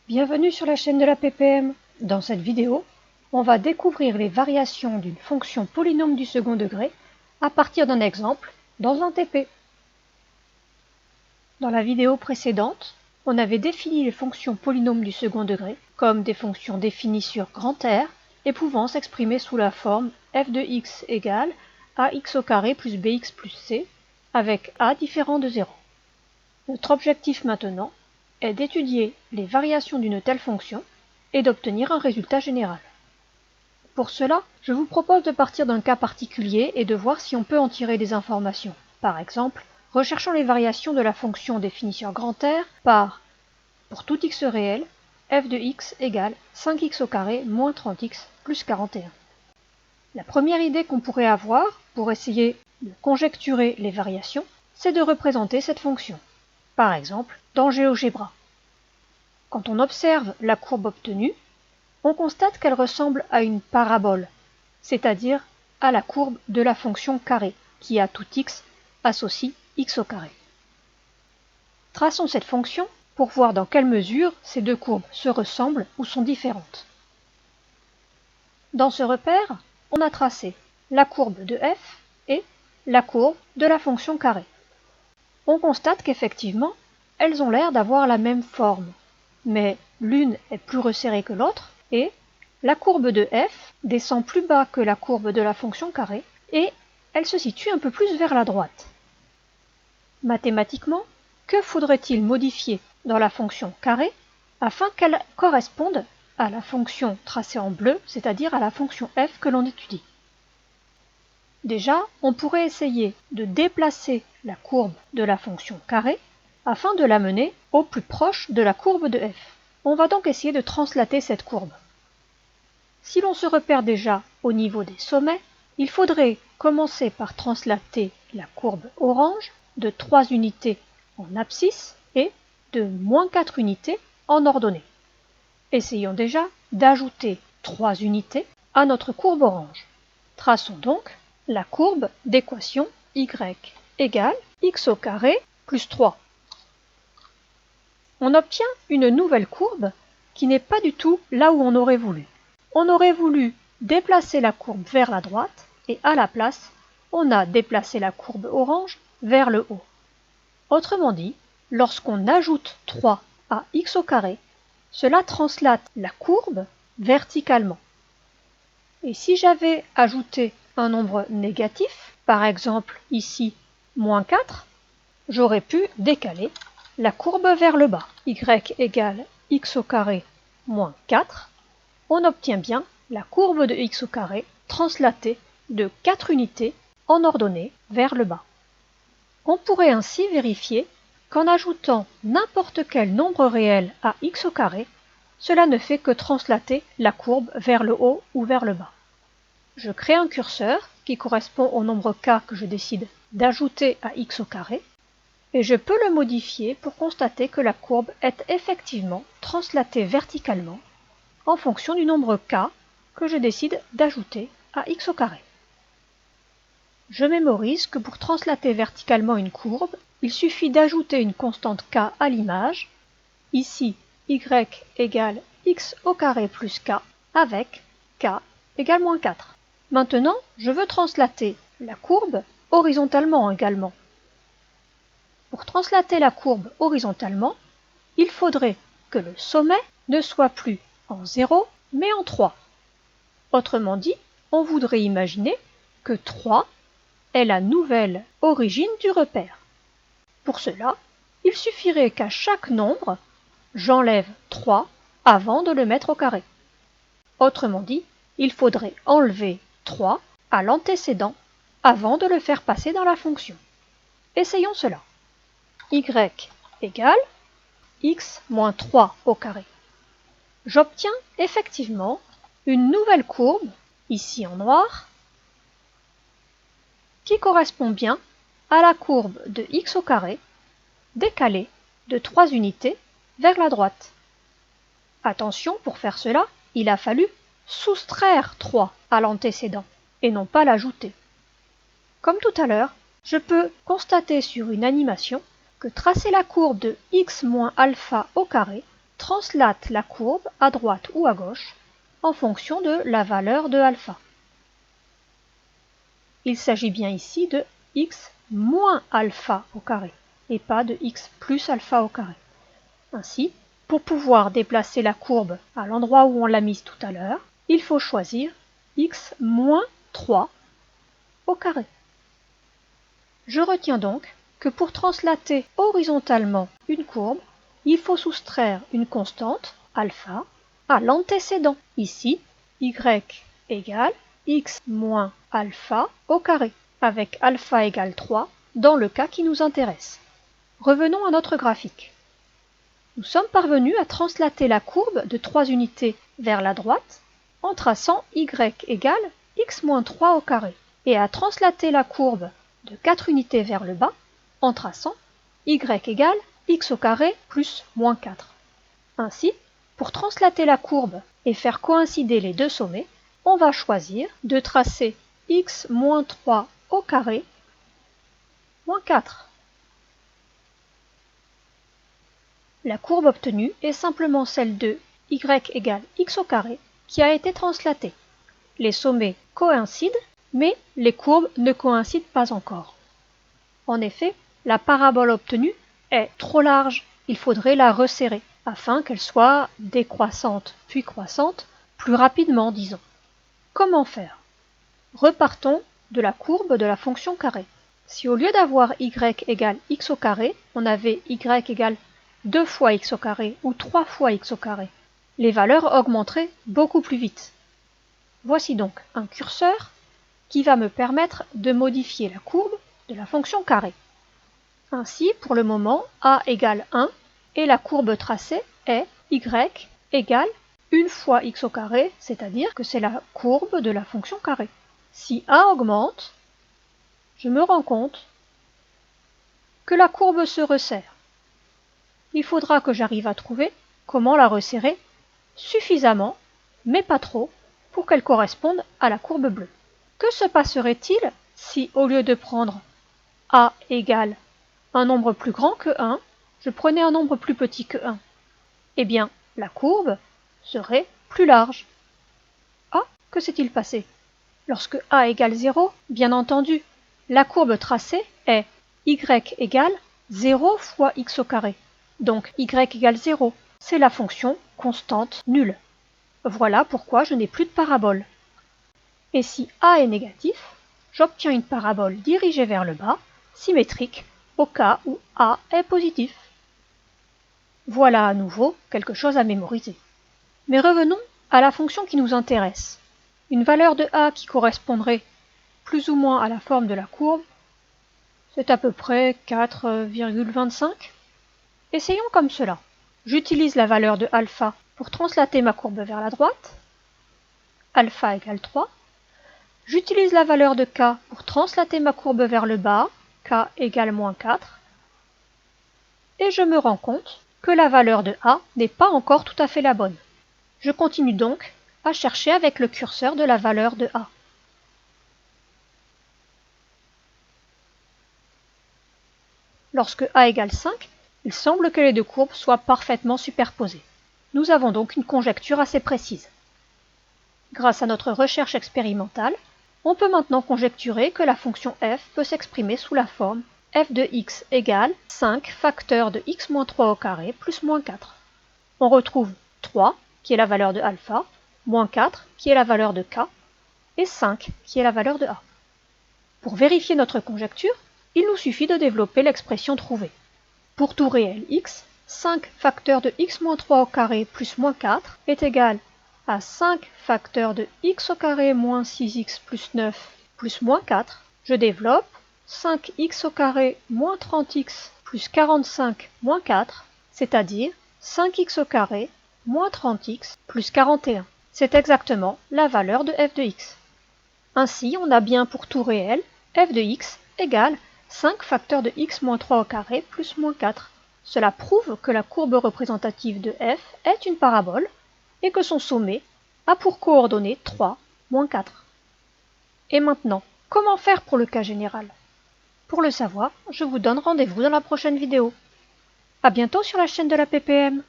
Bienvenue sur la chaîne de la ppm. Dans cette vidéo, on va découvrir les variations d'une fonction polynôme du second degré à partir d'un exemple dans un TP. Dans la vidéo précédente, on avait défini les fonctions polynômes du second degré comme des fonctions définies sur grand R et pouvant s'exprimer sous la forme f de x égale ax au carré plus bx plus c avec a différent de 0. Notre objectif maintenant est d'étudier les variations d'une telle fonction et d'obtenir un résultat général. Pour cela, je vous propose de partir d'un cas particulier et de voir si on peut en tirer des informations. Par exemple, recherchons les variations de la fonction définie sur grand R par, pour tout x réel, f de x égale 5x au carré moins 30x plus 41. La première idée qu'on pourrait avoir pour essayer de conjecturer les variations, c'est de représenter cette fonction. Par exemple, dans GeoGebra. Quand on observe la courbe obtenue, on constate qu'elle ressemble à une parabole, c'est-à-dire à la courbe de la fonction carré, qui à tout x associe x au carré. Traçons cette fonction pour voir dans quelle mesure ces deux courbes se ressemblent ou sont différentes. Dans ce repère, on a tracé la courbe de f et la courbe de la fonction carré. On constate qu'effectivement, elles ont l'air d'avoir la même forme, mais l'une est plus resserrée que l'autre, et la courbe de f descend plus bas que la courbe de la fonction carré, et elle se situe un peu plus vers la droite. Mathématiquement, que faudrait-il modifier dans la fonction carré afin qu'elle corresponde à la fonction tracée en bleu, c'est-à-dire à la fonction f que l'on étudie? Déjà, on pourrait essayer de déplacer la courbe de la fonction carré afin de l'amener au plus proche de la courbe de f. On va donc essayer de translater cette courbe. Si l'on se repère déjà au niveau des sommets, il faudrait commencer par translater la courbe orange de 3 unités en abscisse et de moins 4 unités en ordonnée. Essayons déjà d'ajouter 3 unités à notre courbe orange. Traçons donc la courbe d'équation y égale x au carré plus 3. On obtient une nouvelle courbe qui n'est pas du tout là où on aurait voulu. On aurait voulu déplacer la courbe vers la droite et à la place, on a déplacé la courbe orange vers le haut. Autrement dit, lorsqu'on ajoute 3 à x au carré, cela translate la courbe verticalement. Et si j'avais ajouté un nombre négatif, par exemple ici moins 4, j'aurais pu décaler la courbe vers le bas. Y égale x au carré moins 4, on obtient bien la courbe de x au carré translatée de 4 unités en ordonnée vers le bas. On pourrait ainsi vérifier qu'en ajoutant n'importe quel nombre réel à x au carré, cela ne fait que translater la courbe vers le haut ou vers le bas. Je crée un curseur qui correspond au nombre k que je décide d'ajouter à x au carré, et je peux le modifier pour constater que la courbe est effectivement translatée verticalement en fonction du nombre k que je décide d'ajouter à x au carré. Je mémorise que pour translater verticalement une courbe, il suffit d'ajouter une constante k à l'image, ici y égale x au carré plus k avec k égale moins 4. Maintenant, je veux translater la courbe horizontalement également. Pour translater la courbe horizontalement, il faudrait que le sommet ne soit plus en 0, mais en 3. Autrement dit, on voudrait imaginer que 3 est la nouvelle origine du repère. Pour cela, il suffirait qu'à chaque nombre, j'enlève 3 avant de le mettre au carré. Autrement dit, il faudrait enlever 3 à l'antécédent avant de le faire passer dans la fonction. Essayons cela. Y égale x moins 3 au carré. J'obtiens effectivement une nouvelle courbe, ici en noir, qui correspond bien à la courbe de x au carré décalée de 3 unités vers la droite. Attention, pour faire cela, il a fallu soustraire 3 à l'antécédent et non pas l'ajouter. Comme tout à l'heure, je peux constater sur une animation que tracer la courbe de x moins alpha au carré translate la courbe à droite ou à gauche en fonction de la valeur de alpha. Il s'agit bien ici de x moins alpha au carré et pas de x plus alpha au carré. Ainsi, pour pouvoir déplacer la courbe à l'endroit où on l'a mise tout à l'heure, il faut choisir x moins 3 au carré. Je retiens donc que pour translater horizontalement une courbe, il faut soustraire une constante, alpha, à l'antécédent. Ici, y égale x moins alpha au carré, avec alpha égale 3 dans le cas qui nous intéresse. Revenons à notre graphique. Nous sommes parvenus à translater la courbe de 3 unités vers la droite en traçant y égale x moins 3 au carré et à translater la courbe de 4 unités vers le bas en traçant y égale x au carré plus moins 4. Ainsi, pour translater la courbe et faire coïncider les deux sommets, on va choisir de tracer x moins 3 au carré moins 4. La courbe obtenue est simplement celle de y égale x au carré qui a été translatée. Les sommets coïncident, mais les courbes ne coïncident pas encore. En effet, la parabole obtenue est trop large, il faudrait la resserrer afin qu'elle soit décroissante puis croissante plus rapidement, disons. Comment faire? Repartons de la courbe de la fonction carré. Si au lieu d'avoir y égale x au carré, on avait y égale 2 fois x au carré ou 3 fois x au carré, les valeurs augmenteraient beaucoup plus vite. Voici donc un curseur qui va me permettre de modifier la courbe de la fonction carré. Ainsi, pour le moment, a égale 1 et la courbe tracée est y égale 1 fois x au carré, c'est-à-dire que c'est la courbe de la fonction carré. Si a augmente, je me rends compte que la courbe se resserre. Il faudra que j'arrive à trouver comment la resserrer suffisamment, mais pas trop, pour qu'elle corresponde à la courbe bleue. Que se passerait-il si, au lieu de prendre a égale un nombre plus grand que 1, je prenais un nombre plus petit que 1? Eh bien, la courbe serait plus large. Ah, que s'est-il passé? Lorsque a égale 0, bien entendu, la courbe tracée est y égale 0 fois x au carré. Donc y égale 0, c'est la fonction constante nulle. Voilà pourquoi je n'ai plus de parabole. Et si a est négatif, j'obtiens une parabole dirigée vers le bas, symétrique, au cas où a est positif. Voilà à nouveau quelque chose à mémoriser. Mais revenons à la fonction qui nous intéresse. Une valeur de a qui correspondrait plus ou moins à la forme de la courbe, c'est à peu près 4,25. Essayons comme cela. J'utilise la valeur de alpha pour translater ma courbe vers la droite. Alpha égale 3. J'utilise la valeur de k pour translater ma courbe vers le bas. K égale moins 4. Et je me rends compte que la valeur de a n'est pas encore tout à fait la bonne. Je continue donc à chercher avec le curseur de la valeur de a. Lorsque a égale 5, il semble que les deux courbes soient parfaitement superposées. Nous avons donc une conjecture assez précise. Grâce à notre recherche expérimentale, on peut maintenant conjecturer que la fonction f peut s'exprimer sous la forme f de x égale 5 facteur de x moins 3 au carré plus moins 4. On retrouve 3, qui est la valeur de alpha, moins 4, qui est la valeur de k, et 5, qui est la valeur de a. Pour vérifier notre conjecture, il nous suffit de développer l'expression trouvée. Pour tout réel x, 5 facteur de x moins 3 au carré plus moins 4 est égal à 5 facteur de x au carré moins 6x plus 9 plus moins 4. Je développe 5x au carré moins 30x plus 45 moins 4, c'est-à-dire 5x au carré moins 30x plus 41. C'est exactement la valeur de f de x. Ainsi, on a bien pour tout réel f de x égale 5 facteur de x moins 3 au carré plus moins 4. Cela prouve que la courbe représentative de f est une parabole et que son sommet a pour coordonnées 3, moins 4. Et maintenant, comment faire pour le cas général? Pour le savoir, je vous donne rendez-vous dans la prochaine vidéo. À bientôt sur la chaîne de la PPM.